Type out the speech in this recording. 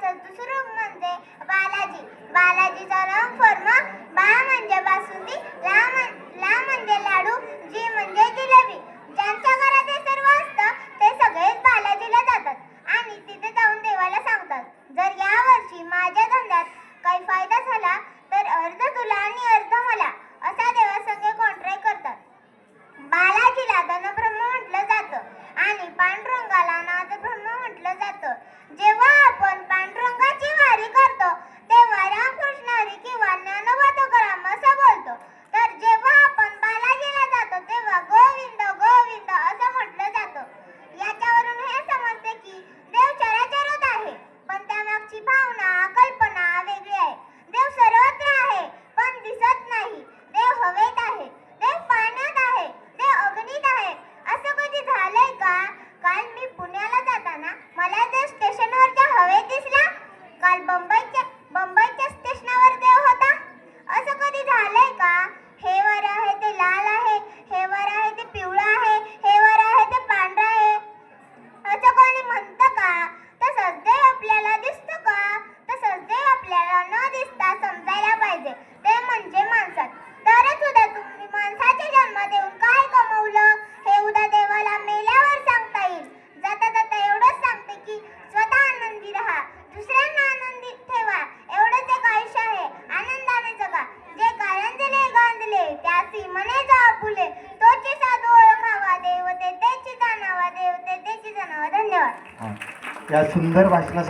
तसंच दुसरं म्हणजे बालाजी. बालाजीचा रंग फर्मा. बा म्हणजे बासुंदी, ला म्हणजे लाडू, जी म्हणजे जिलेबी. ज्यांच्या घरात हे सर्व असतं ते सगळेच बालाजीला जातात आणि तिथे जाऊन देवाला सांगतात, जर या वर्षी माझ्या धंद्यात काही फायदा झाला तर अर्ध तुला आणि अर्ध मला, असा देवासंगे कॉन्ट्रॅक्ट करतात. बालाजीला धनब्रह्म म्हटलं जातं आणि पांडुरंगाला नादब्रह्म म्हटलं जातं. जेव्हा आपण पांडुरंगाची वारी करतो तेव्हा रामकृष्ण हरी किंवा ज्ञानोबा तुकाराम असं बोलतो. तर जेव्हा आपण बालाजीला जातो तेव्हा गोविंद गोविंद असं म्हटलं जातं. याच्यावरून हे समजते की देव चराचरात आहे, पण त्यामागची भावना कल्पना वेगळी आहे. देव सर्वत्र आहे पण दिसत नाही. देव हवेत आहे, देव पाण्यात आहे, देव अग्नीत आहे. असं कधी झालंय का? काल मी पुण्याला जाताना मला देव स्टेशनवरच्या हवेत दिसला. काल बंबईच्या स्टेशनावर देव होता. असं कधी झालंय का? हे वर आहे ते लाल आहे, हे वर आहे ते पिवळं आहे, हे वर आहे ते पांढरं आहे, असं कोणी म्हणतं का? तसंच देव आपल्याला दिसतो का? तसंच देव आपल्याला न दिसता समजायला पाहिजे. ते म्हणजे माणसात. तरच उद्या तुम्ही माणसाचे जन्म देऊन काय कमवलं हे उद्या देवाला मेल्यावर सांगता येईल. जाता जाता एवढंच सांगते की स्वतः आनंदी राहा, दुसऱ्यांना आनंदित ठेवा. एवढंच एक आयुष्य आहे. आनंदाने जगा. जे कारंजले गांजले त्यासी मने आपुले, तोची साधू ओळखावा देवते तेची जाणावा, देवते तेची जाणावा. धन्यवाद. या सुंदर भाषणासाठी